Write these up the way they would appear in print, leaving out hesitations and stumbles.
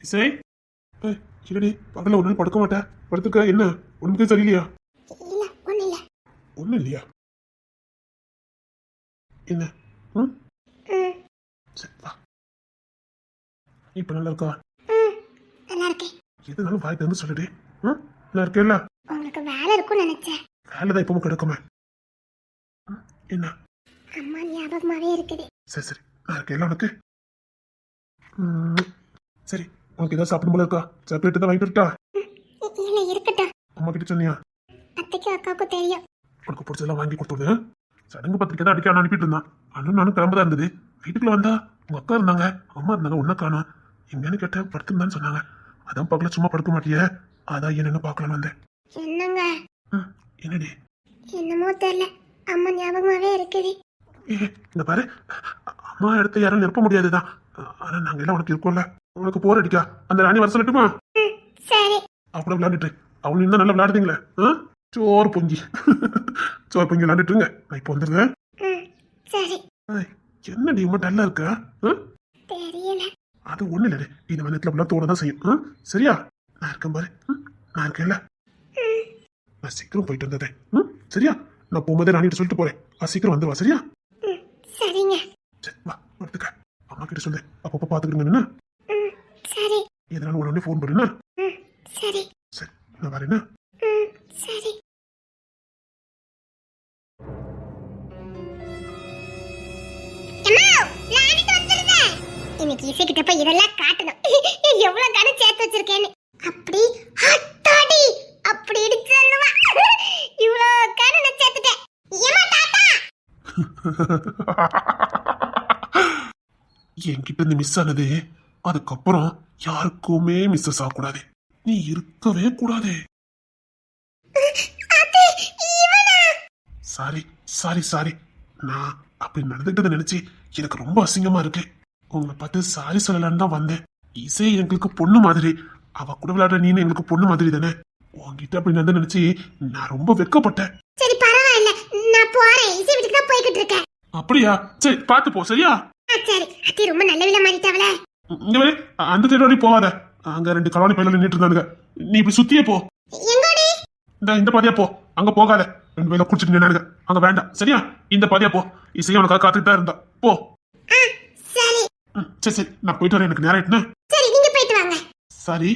இசை இல்லடி, பகல ஒரு நாள் படுக்க மாட்டேன். படுத்துக்க, என்ன உனக்கு சரியில்லையா? இல்ல ஒண்ணு இல்ல. ஒண்ணும் இல்லையா? என்ன? ம் சரி வா. இப்ப நல்லா இருக்கா? நல்லா இருக்கேன். எதுனாலும் வாய் திறந்து சொல்லுடி. நல்லா இருக்கேல்ல? உங்களுக்கு வேலை இருக்கும்னு நினைச்சேன். வேலை தான் இப்பவும் கிடக்குமே. என்ன? அம்மா ஞாபகமாவே இருக்குது. சரி சரி, நான் இருக்கேல்ல உனக்கு. சரி, உனக்கு ஏதாவது சாப்பிடும் போல இருக்கா? சாப்பிட்டு தான் வாங்கிட்டு இருக்கா? இல்ல இருக்கட்டும். அம்மா கிட்ட சொன்னியா? அத்தைக்கும் அக்காவுக்கும் தெரியும். உனக்கு பிடிச்சதெல்லாம் வாங்கி கொடுத்துடு. சடங்கு பத்திரிக்கை தான் அடிக்க அனுப்பிட்டு இருந்தான். அண்ணன் நானும் கிளம்பதான் இருந்தது. வீட்டுக்குள்ள வந்தா உங்க அக்கா இருந்தாங்க, அம்மா இருந்தாங்க, ஒன்ன காணும். எங்கன்னு கேட்டேன், படுத்துருந்தான்னு சொன்னாங்க. அதான் பக்கத்துல சும்மா படுக்க மாட்டியே, அதான் என்னன்னு பாக்கலான்னு வந்தேன். என்னங்க? என்னடி? என்னமோ தெரியல, அம்மா ஞாபகமாவே இருக்குது. இந்த பாரு, அம்மா இடத்த யாரும் நிரப்ப முடியாதுதான். ஆனா நாங்க எல்லாம் உனக்கு இருக்கோம்ல. உனக்கு போர் அடிக்கா? அந்த ராணி வர சொல்லட்டுமா? சரி. அவள விளையாண்டுட்டு அவனு இருந்தா நல்லா விளையாடுதீங்களே. சோறு பொங்கி சோறு பொங்கி விளையாண்டுட்டுங்க. நான் இப்போ வந்துடுறேன். சரி. என்னடி உமா டல்லா இருக்கா? தெரியல. அது ஒண்ணு இல்ல, இந்த மனத்துல அப்படிலாம் தோணதான் செய்யும். சரியா? நான் இருக்கேன் பாரு. நான் இருக்கேன்ல. நான் சீக்கிரம் போயிட்டு வந்ததே. சரியா? நான் போகும்போதே ராணிட்டு சொல்லிட்டு போறேன். சீக்கிரம் வந்து வா. சரியா? சரிங்க. சரி வா, படுத்துக்க. அம்மா கிட்ட சொல்லு, அப்பப்ப பாத்துக்கிடுங்க. சரி. எதனால உடனே போன் பண்ணுங்க. சரி. சரி, நான் வரேன்னா. சரி. இன்னைக்கு இசைக்கிட்ட போய் இதெல்லாம் காட்டணும். எவ்வளவு கணக்கு சேர்த்து வச்சிருக்கேன்னு. அப்படி அட்டாடி அப்படின்னு சொல்லுவா. இவ்வளவு கணக்கு சேர்த்துட்டேன். ஏமா தாத்தா? என்கிட்ட இருந்து மிஸ் ஆனது, அதுக்கப்புறம் யாருக்குமே மிஸ்ஸஸ் ஆகக்கூடாது. நீ இருக்கவே கூடாது. சாரி சாரி சாரி, நான் அப்படி நடந்துக்கிட்டதை நினைச்சு எனக்கு ரொம்ப அசிங்கமா இருக்கு. உங்களை பார்த்து சாரி சொல்லலான்னு தான் வந்தேன். இசை எங்களுக்கு பொண்ணு மாதிரி, அவ கூட விளையாடுற நீனு எங்களுக்கு பொண்ணு மாதிரி தானே. உங்ககிட்ட அப்படி நடந்து நினைச்சு நான் ரொம்ப வெட்கப்பட்டேன். சரி பரவாயில்ல, நான் போறேன். இசை வீட்டுக்கு தான் போய்கிட்டு இருக்கேன். அப்படியா? சரி பார்த்து போ. சரியா? சரி. அத்தி ரொம்ப நல்ல வில மாறிட்டாவல. இங்க வே, அந்த தேடி போவாத. அங்க 2 கலவாணி பையில நின்னுட்டு இருந்தானுங்க. நீ இப்படி சுத்தியே போ. எங்கடி? இந்த பாதியா போ. அங்க போகாத. 2 பேரும் குடிச்சிட்டு நின்னானுங்க. அங்க வேண்டாம். சரியா? இந்த பாதியா போ. இசையும் உனக்காக காத்துக்கிட்டு தான் இருந்தா. போ. சரி. சரி சரி, நான் போயிட்டு வரேன். எனக்கு நேரம் ஆயிட்டுனா. சரி, நீங்க போயிட்டு வாங்க. சரி.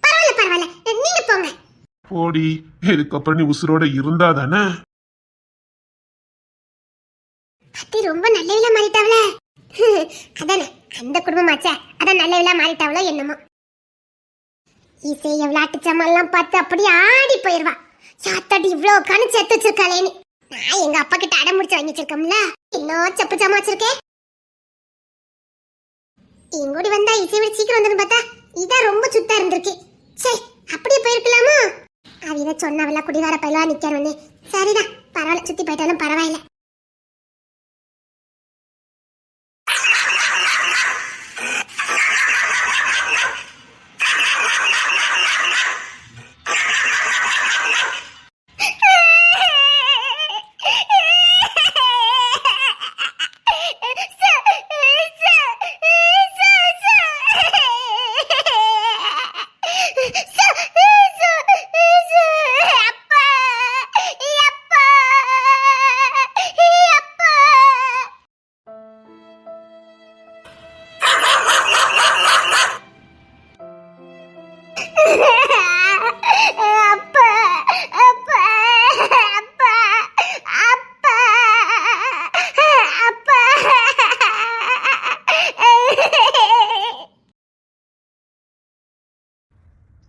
பரவாயில்ல பரவாயில்ல, நீங்க போங்க. போடி. இதுக்கப்புறம் நீ உசுரோட இருந்தா தானே. அத்தி ரொம்ப நல்ல வில மாறிட்டாவல. அதானே, அந்த குடும்பமாச்சே, அதான் நல்ல வில மாறிட்டாவளோ என்னமோ. இசைய விளையாட்டு சாமான்லாம் பார்த்து அப்படியே ஆடி போயிருவா. சாத்தாடி இவ்வளவு கணு சேர்த்து வச்சிருக்காளேன்னு. நான் எங்க அப்பா கிட்ட அடம் முடிச்சு வாங்கி வச்சிருக்கோம்ல. இன்னும் செப்பு சாமா வச்சிருக்கேன். எங்கோடி வந்தா இசை விட சீக்கிரம் வந்துன்னு பார்த்தா இதான் ரொம்ப சுத்தா இருந்திருக்கு. சரி, அப்படியே போயிருக்கலாமோ? அவ சொன்னவள குடிகார பயிலா நிக்கணும்னு. சரிதான், பரவாயில்ல, சுத்தி போயிட்டாலும் பரவாயில்ல.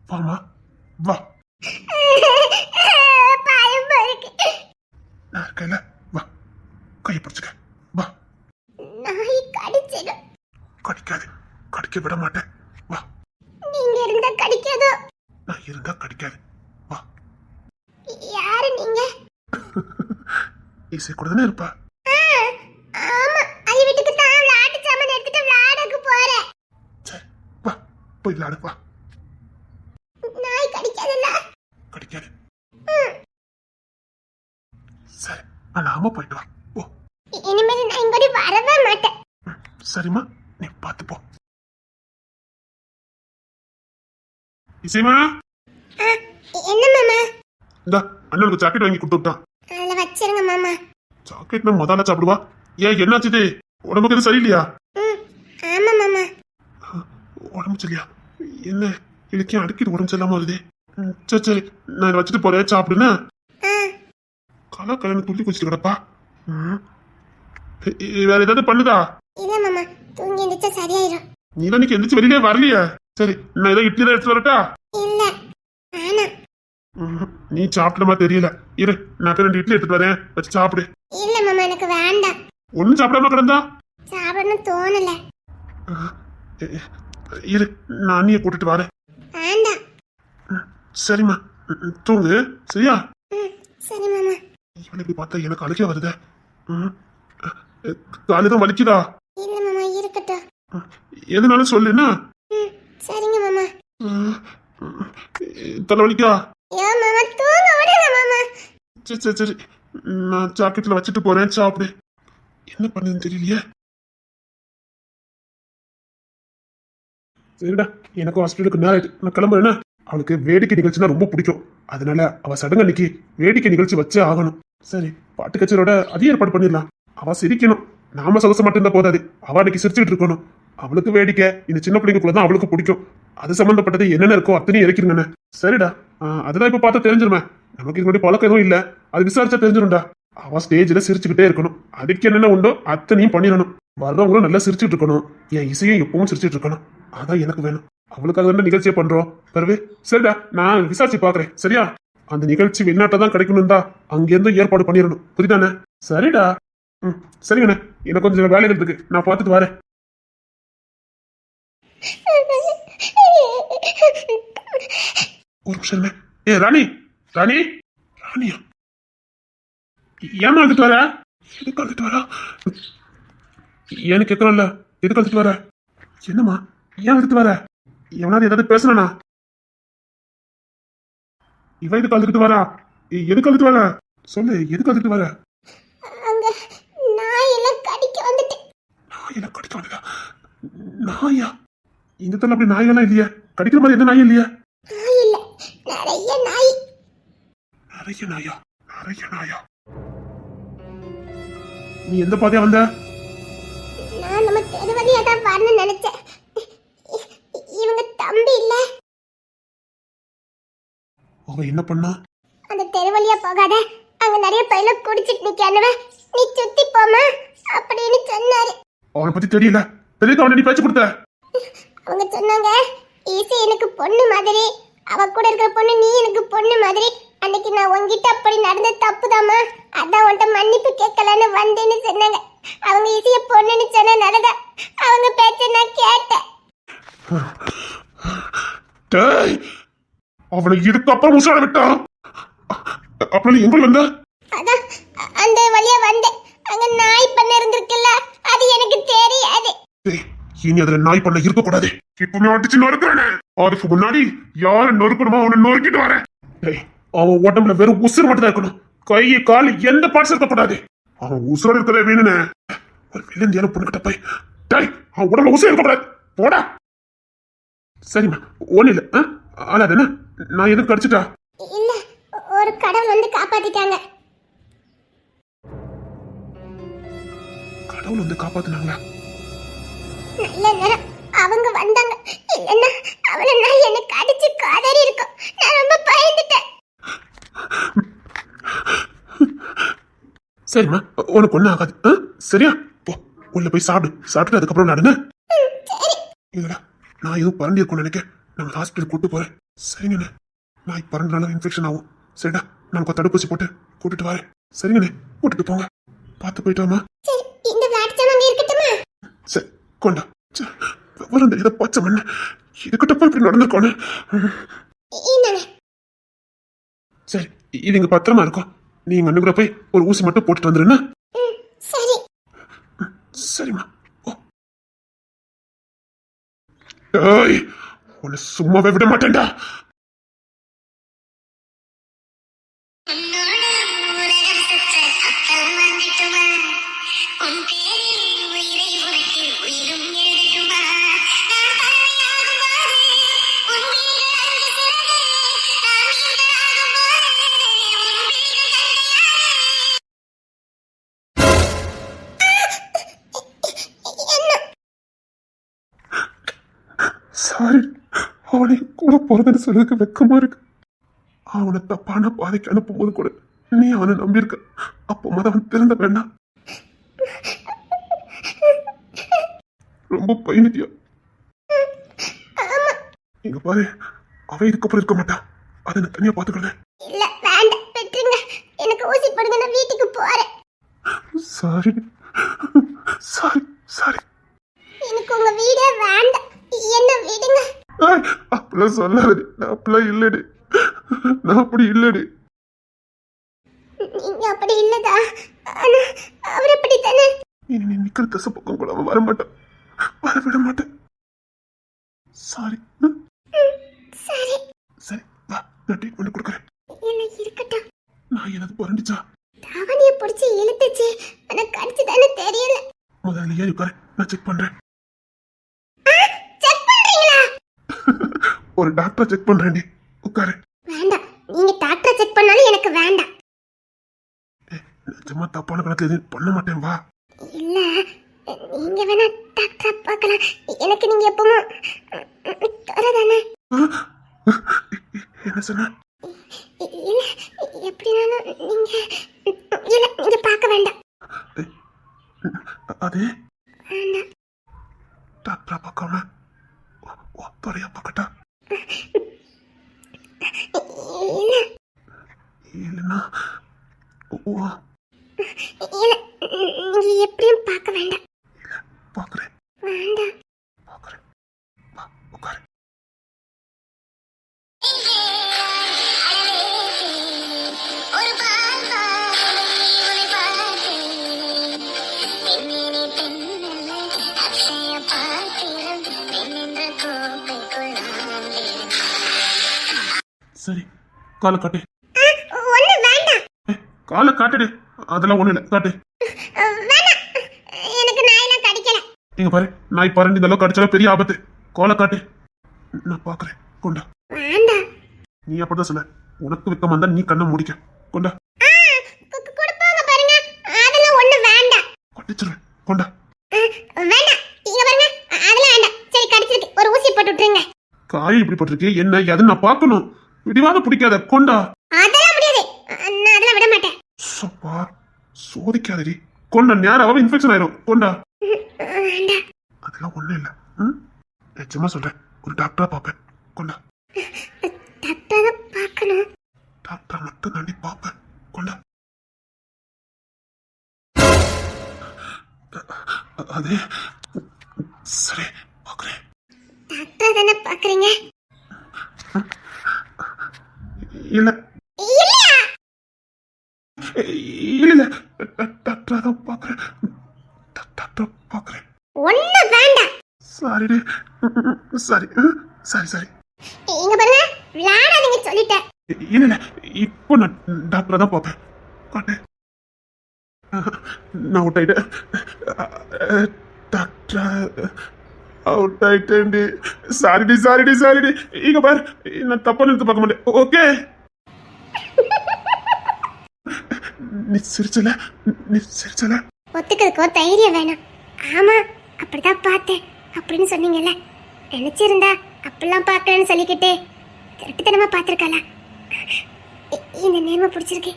வாமா வா. நான் இருக்கேன்ல. வா, கையை பிடிச்சுக்க. வா. நாய் கடிச்சிடும். கடிக்காது, கடிக்க விட மாட்டேன். வா. நீங்க இருந்தா கடிக்காதோ? நான் இருந்தா கடிக்காது. வா. யாரு நீங்க? இசை கூட தானே இருப்பா. ஆமா, ஐ வீட்டுக்கு தான் விளையாட்டு சாமான் எடுத்துட்டு விளையாடக்கு போறேன். சரி வா, போய் விளையாடு. வா. நாய் கடிக்காதுல்ல? கடிக்காது. சரி, அழாம போயிட்டு வா. ஓ. இனிமேல் நான் இங்கோடி வரவே மாட்டேன். சரிம்மா, நீ பார்த்து போ. இசைமா ஆ, என்ன மாமா? இந்த அண்ணனுக்கு சாக்லேட் வாங்கி கொடுத்து விட்டான். அதில் வச்சிருங்க மாமா. சாக்லேட்னா முதல்ல சாப்பிடுவா. ஏன் என்னாச்சு? உடம்புக்கு எதுவும் சரியில்லையா? ம், ஆமா மாமா. உடம்பு சரியா? என்ன இலக்கியம் அடிக்கடி உடம்பு சரியில்லாம வருது. சரி சரி, நான் இதை வச்சுட்டு போறேன், சாப்பிடுன்னு. ஆ, கலா கல்யாணம் துள்ளி குடிச்சிட்டு கிடப்பா. வேற ஏதாவது பண்ணுதா? இல்ல மாமா, தூங்கி எந்திரிச்சா சரியாயிரும். நீ தான் இன்னைக்கு எந்திரிச்சு வெளியிலே வரலையே. சரி, நான் ஏதோ இட்லி தான் எடுத்து வரட்டா? இல்ல, ஆனா நீ சாப்பிட்ட மாதிரி தெரியல. இரு, நான் போய் 2 இட்லி எடுத்துட்டு வரேன், வச்சு சாப்பிடு. இல்ல மாமா, எனக்கு வேண்டாம். ஒன்னும் சாப்பிடாம கிடந்தா? சாப்பிடணும் தோணல. இரு, நான் அண்ணியை கூட்டிட்டு வரேன். வேண்டாம். சரிம்மா, தூங்கு, சரியா? ம், சரி மாமா. இவனை இப்படி பார்த்தா எனக்கு அழுகே வருதே. காலைதான் வலிக்குதா? இல்ல மாமா, இருக்கட்டும். எதுனாலும் சொல்லுன்னா. ம், சரிங்க மாமா. தலை வலிக்கா? ஏன் மாமா, தூங்க விடுங்க மாமா. சரி சரி சரி, நான் சாக்கெட்ல வச்சுட்டு போறேன், சாப்பிடு. என்ன பண்ணுதுன்னு தெரியலையே. சரிடா, எனக்கும் ஹாஸ்பிட்டலுக்கு நேரம் ஆயிட்டு, நான் கிளம்புறேன்னா. அவளுக்கு வேடிக்கை நிகழ்ச்சினா ரொம்ப பிடிக்கும். அதனால அவ சடங்கு அன்னைக்கு வேடிக்கை நிகழ்ச்சி வச்சே ஆகணும். சரி, பாட்டு கச்சேரியோட அதே ஏற்பாடு பண்ணிடலாம். அவ சிரிக்கணும், நாம சந்தோஷம் மட்டும் இருந்தா போதாது. அவ அன்னைக்கு சிரிச்சுட்டு இருக்கணும். அவளுக்கு வேடிக்கை இந்த சின்ன பிள்ளைங்களுக்குள்ளதான் அவளுக்கு பிடிக்கும். அது சம்பந்தப்பட்டது என்னென்ன இருக்கோ அத்தனையும் இறக்கிருங்கண்ணே. சரிடா, அதெல்லாம் இப்ப பார்த்தா தெரிஞ்சிருமே. நமக்கு இது மாதிரி பழக்கம் எதுவும் இல்ல, அது விசாரிச்சா தெரிஞ்சிடும்டா. அவ ஸ்டேஜ்ல சிரிச்சுக்கிட்டே இருக்கணும். அதுக்கு என்னென்ன உண்டோ அத்தனையும் பண்ணிடணும். வர்றவங்களும் நல்லா சிரிச்சுட்டு இருக்கணும். என் இசையும் எப்பவும் சிரிச்சுட்டு இருக்கணும். அதான் எனக்கு வேணும். அவளுக்காக என்ன நிகழ்ச்சியை பண்றோம் பரவே. சரிடா, நான் விசாரிச்சு பாக்குறேன். சரியா? அந்த நிகழ்ச்சி வெளிநாட்டை தான் கிடைக்கணும் தான் அங்கிருந்து ஏற்பாடு பண்ணிடணும். புரியுதானே? சரிடா. ம், சரிங்கண்ணே, எனக்கு கொஞ்சம் வேலைகள் இருக்கு, நான் பார்த்துட்டு வரேன். ஒரு நிமிஷம். ஏ ராணி, ராணி, ராணியா? ஏமா அழுதுட்டு வர? எதுக்கு அழுதுட்டு வர? ஏன்னு கேட்கணும்ல, எதுக்கு அழுதுட்டு வர? என்னம்மா, ஏன் அழுதுட்டு வர? எவனாவது ஏதாவது பேசுனா? இவ எதுக்கு அழுதுட்டு வரா? எதுக்கு அழுதுட்டு வர? சொல்லு, எதுக்கு அழுதுட்டு வர? அங்க நாயில கடிக்க வந்துட்டேன். நாயில கடிக்க வந்ததா? நாயா? இந்த தள்ள அப்படி நாயெல்லாம் இல்லையா? கடிக்கிற மாதிரி எந்த நாயும் இல்லையா? நாய் இல்ல, நிறைய நாய். நிறைய நாயா? நிறைய நாயா? நீ எந்த பாதையா வந்த? நான் நம்ம தெருவழியா தான் வரணும்னு நினைச்சேன். இவங்க தம்பி இல்ல. அவ என்ன பண்ணா? அந்த தெருவழியா போகாத, அங்க நிறைய பையில குடிச்சிட்டு நிக்கானுவ, நீ சுத்தி போமா அப்படின்னு சொன்னாரு. அவனை பத்தி தெரியல, பெரிய அவனை நீ பேச்சு கொடுத்த. அவங்க சொன்னாங்க, ஈசி எனக்கு பொண்ணு மாதிரி, அவ கூட இருக்கிற பொண்ணு நீ எனக்கு பொண்ணு மாதிரி. அன்னைக்கு நான் உன்கிட்ட அப்படி நடந்த தப்புதாமா, அதான் உன்கிட்ட மன்னிப்பு கேட்கலான்னு வந்தேன்னு சொன்னாங்க. அவங்க ஈசிய பொண்ணுன்னு சொன்னதுனாலதான் அவங்க பேச்ச நான் கேட்டேன். அவனை இதுக்கப்புறம் உசார விட்டான். அப்புறம் எங்க வந்த? அதான் அந்த வழியா வந்தேன். அங்க நாய் பண்ண இருந்திருக்குல்ல, அது எனக்கு தெரியாது. இனி அதுல நாய் பண்ண இருக்க கூடாது. இப்ப அடிச்சு நொறுக்கிறேன். அதுக்கு முன்னாடி யார நொறுக்கணுமோ அவனை நொறுக்கிட்டு வரேன். அவன் உடம்புல வெறும் உசுறு மட்டும் தான் இருக்கணும். கை கால் எந்த பார்ட்ஸ் இருக்கக்கூடாது. அவன் உசுரோட இருக்கதே வேணுனே. ஒரு வில்லந்தியான பொண்ணுகிட்ட போய் அவன் உடம்புல உசுறு இருக்கக்கூடாது, போடா. சரிம்மா, ஒண்ணு இல்ல. ஆனா அது என்ன, நான் எதுவும் கடிச்சிட்டா? இல்ல, ஒரு கடவுள் வந்து காப்பாத்திட்டாங்க. கடவுள் வந்து காப்பாத்துனாங்களா? நல்ல நேரம் அவங்க வந்தாங்க, இல்லன்னா அவளை நான் எனக்கு அடிச்சு காதறி இருக்கும். நான் ரொம்ப பயந்துட்டேன். சரிம்மா, உனக்கு ஒண்ணும் ஆகாது. சரியா? போ, உள்ள போய் சாப்பிட்டு அதுக்கப்புறம் நடனு. இல்லடா, நான் எதுவும் பரண்டி இருக்கும்னு நினைக்க நம்ம ஹாஸ்பிட்டல் கூட்டு போறேன். சரிங்கண்ணே, நான் பரண்டனால இன்ஃபெக்ஷன் ஆகும். சரிடா, நான் தடுப்பூசி போட்டு கூட்டிட்டு வரேன். சரிங்கண்ணே, கூட்டிட்டு போங்க, பார்த்து போயிட்டு வாமா. சரி, இந்த வாட்ஸ்அப் அங்க இருக்கட்டுமா? சரி, கொண்டா. விவரம் இதை பச்சை மண்ணு இதுகிட்ட போய் இப்படி நடந்திருக்கோன்னு. சரி, இது இங்க பத்திரமா இருக்கும். நீங்க அண்ணு கூட போய் ஒரு ஊசி மட்டும் போட்டுட்டு வந்துருன்னு. சரி. சரிம்மா. உன்னை சும்மாவே விட மாட்டேன்டா. அவனை கூட போறதுன்னு சொல்றதுக்கு வெக்கமா இருக்கு. அவனை தப்பான பாதைக்கு அனுப்பும்போது கூட நீ அவனை நம்பியிருக்க. அப்போ அவன் திறந்த வேண்டாம். ரொம்ப பயணிட்டியா? இங்க பாரு, அவன் இதுக்கப்புறம் இருக்க மாட்டான். அதை நான் தனியா பாத்துக்கிறேன். இல்ல வேண்டாம், விட்டுருங்க. எனக்கு ஊசி போடுங்க, நான் வீட்டுக்கு போறேன். Sorry sorry sorry. எனக்கு உங்க வீடே வேண்டாம், என்ன விடுங்க. அப்படிலாம் சொல்லாது. நான் அப்படிலாம் இல்லடி, நான் அப்படி இல்லடி. நீங்க அப்படி இல்லதா? ஆனா அவர் அப்படி தானே. நீ நிக்கிற தசை பக்கம் கூட அவன் வரமாட்டான், வர விட மாட்டேன். சாரி. சரி சரி வா, நான் ட்ரீட்மெண்ட் கொடுக்குறேன். இல்ல இருக்கட்டும். நான் எனது புரண்டுச்சா? தாவணிய பிடிச்சி இழுத்துச்சு, ஆனா கடிச்சு தானே தெரியல. முதல்ல ஏறி உட்காரு, நான் செக் பண்றேன். செக் பண்றீங்களா? ஒரு டாக்டரை செக் பண்றேன்டி, உட்காரு. வேண்டாம், நீங்க டாக்டரை செக் பண்ணாலும் எனக்கு வேண்டாம். நிஜமா தப்பான கணக்கு எதுவும் பண்ண மாட்டேன், வா. இல்ல, நீங்க வேணா டாக்டரை பார்க்கலாம். எனக்கு நீங்க எப்பவும் தரதானே. என்ன சொன்ன? இல்ல, எப்படினாலும் நீங்க இல்ல, நீங்க பார்க்க வேண்டாம். அது வேண்டாம். டாக்டரா பார்க்காம ஒத்தரையா பார்க்கட்டா? இல்ல இல்லைன்னா இல்ல, நீங்க எப்படியும் பார்க்க வேண்டாம். பார்க்குறேன், வேண்டாம். பார்க்குறேன், வா உட்காரு. சரி, காலை காட்டு. ஒண்ணு வேண்டாம். காலை காட்டுடு. அதெல்லாம் ஒண்ணு இல்லை, காட்டு. வேணாம், எனக்கு நாயெல்லாம் கடிக்கல. இங்க பாரு, நாய் பறந்து இந்த அளவுக்கு கடிச்சாலும் பெரிய ஆபத்து. காலை காட்டு, நான் பாக்குறேன். கொண்டா. வேண்டாம். நீ அப்படிதான் சொல்ல. உனக்கு வெக்கம் வந்தா நீ கண்ணை முடிக்க. கொண்டா. கொடுப்பாங்க பாருங்க, அதெல்லாம் ஒண்ணு வேண்டாம். கடிச்சிருவேன். கொண்டா. வேண்டாம், இங்க பாருங்க, அதெல்லாம் வேண்டாம். சரி, கடிச்சிருக்கு, ஒரு ஊசி போட்டு விட்டுருங்க. காய் இப்படி பட்டிருக்கு, என்ன எதுன்னு நான் பார்க்கணும். விடிவாத பிடிக்காத. கொண்டா. அதெல்லாம் முடியாது, நான் அதெல்லாம் விட மாட்டேன். சப்பா, சோதிக்காதடி. கொண்டா, நேராவே இன்ஃபெக்ஷன் ஆயிரும். கொண்டா. வேண்டாம். அதெல்லாம் ஒண்ணும் இல்ல. நிச்சயமா சொல்றேன், ஒரு டாக்டரா பாப்பேன். கொண்டா. டாக்டரை பார்க்கணும். டாக்டர் மட்டும் தாண்டி பாப்பேன். கொண்டா. அதே சரி, பாக்குறேன். டாக்டர் தானே பாக்குறீங்க? இல்ல இல்லையா? இல்ல, டாக்டரா தான் பாக்குறேன். டாக்டர் பாக்குறேன். ஒண்ணு வேண்டாம். சாரிடி. சரி சரி சரி. இங்க பாருங்க, விளையாடாதீங்க சொல்லிட்டேன். இல்ல இல்ல, இப்போ நான் டாக்டரை தான் பார்ப்பேன். காட்டு. நான் அவுட் ஆயிட்டேன். டாக்டர் அவுட் ஆயிட்டேன்டி. சாரிடி சாரிடி சாரிடி. இங்க பாரு, நான் தப்பா நிறுத்த பார்க்க மாட்டேன். ஓகே. நீ சிரிச்சல, நீ சிரிச்சல. ஒத்துக்கிறதுக்கு ஒரு தைரியம் வேணும். ஆமா, அப்படிதான் பார்த்தேன் அப்படின்னு சொன்னீங்கல்ல. நினைச்சிருந்தா அப்படிலாம் பார்க்கலன்னு சொல்லிக்கிட்டு திருட்டுத்தனமா பார்த்திருக்கல. இந்த நேர்மை பிடிச்சிருக்கு.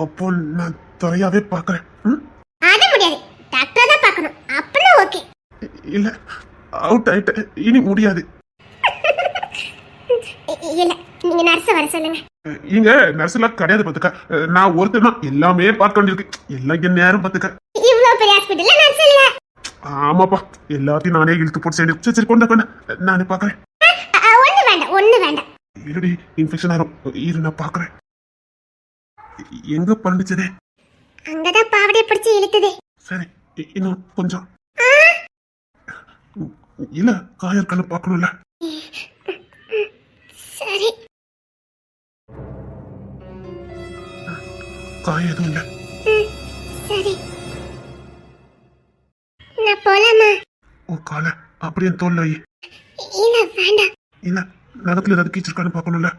அப்போ நான் துறையாவே பார்க்கறேன். அது முடியாது, டாக்டர் தான் பார்க்கணும். அப்படின்னா ஓகே. இல்ல, அவுட் ஆயிட்டேன், இனி முடியாது. இல்ல, நீங்க நர்ஸ வர சொல்லுங்க. இங்க நர்ஸ் எல்லாம் கிடையாது பாத்துக்க. நான் ஒருத்தர் தான் எல்லாமே பார்க்க வேண்டியிருக்கு. எல்லாம் என் நேரம் பாத்துக்க. இவ்வளவு பெரிய ஹாஸ்பிட்டல்ல நர்ஸ் இல்ல. ஆமாப்பா, எல்லாத்தையும் நானே இழுத்து போட்டு சேர்ந்து. சரி சரி, கொண்ட கொண்ட, நானே பாக்குறேன். ஒண்ணு வேண்டாம், ஒண்ணு வேண்டாம். இருடி, இன்ஃபெக்ஷன் ஆயிரும். இரு, நான் பாக்குறேன். எங்க பறந்துச்சதே? அங்கதான் பாவடைய பிடிச்சி இழுக்குது. சரி, இன்னும் கொஞ்சம். இல்ல, காயற்கான பாக்கணும்ல. சரி. காயம் எதுவும் இல்ல. சரி, நான் போலாமா? உன் காலை அப்படியே தோல்ல வை. இல்ல வேண்டாம். இல்ல, நகத்துல ஏதாவது கீச்சிருக்கான்னு பாக்கணும்ல.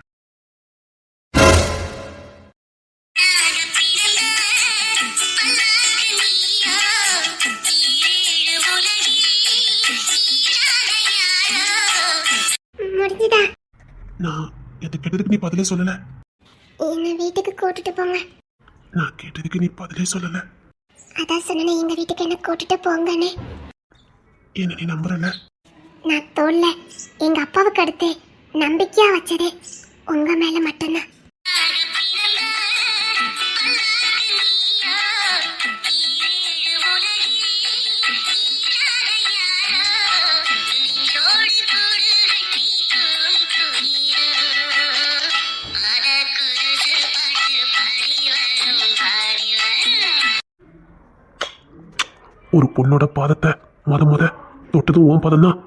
தெரிஞ்சுதா? நான் எது கேட்டதுக்கு நீ பதிலே சொல்லல. என்ன வீட்டுக்கு கூட்டிட்டு போங்க. நான் கேட்டதுக்கு நீ பதிலே சொல்லல. அதான் சொன்னேனே, எங்க வீட்டுக்கு என்ன கூட்டிட்டு போங்கன்னு. என்ன நீ நம்புறல? நான் தோல்ல எங்க அப்பாவுக்கு அடுத்து நம்பிக்கையா வச்சது உங்க மேல மட்டும்தான். ஒரு பொண்ணோட பாதத்தை முத தொட்டதும் உன் பாதம் தான்.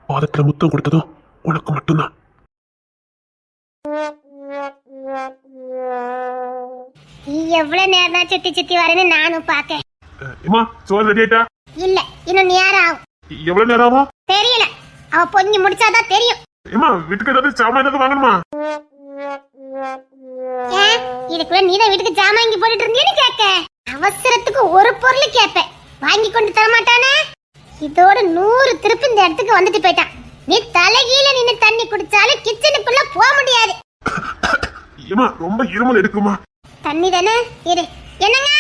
பாதத்துல முத்தம் கொடுத்ததும் உனக்கு மட்டும்தான். நீ எவ்வளவு நேரம் தான் சுத்தி சுத்தி வரேன்னு நானும் பாக்க. ஏமா சோறு ரெடி ஆயிட்டா? இல்ல, இன்னும் நேரம் ஆகும். எவ்வளவு நேரம் ஆகும்? தெரியல, அவ பொங்கி முடிச்சாதான் தெரியும். ஏமா வீட்டுக்கு ஏதாவது சாமான் ஏதாவது வாங்கணுமா? ஏன் இதுக்குள்ள நீதான் வீட்டுக்கு ஜாமான் வாங்கி போட்டுட்டு இருந்தீன்னு கேட்க. அவசரத்துக்கு ஒரு பொருள் கேட்பேன், வாங்கி கொண்டு தர மாட்டானே. இதோட 100 திருப்பி இந்த இடத்துக்கு வந்துட்டு போயிட்டான். நீ தலைகீழ நின்னு தண்ணி குடிச்சாலும் கிச்சனுக்குள்ள போக முடியாது. ஏமா ரொம்ப இருமல் எடுக்குமா? தண்ணி தானே இரு. என்னங்க?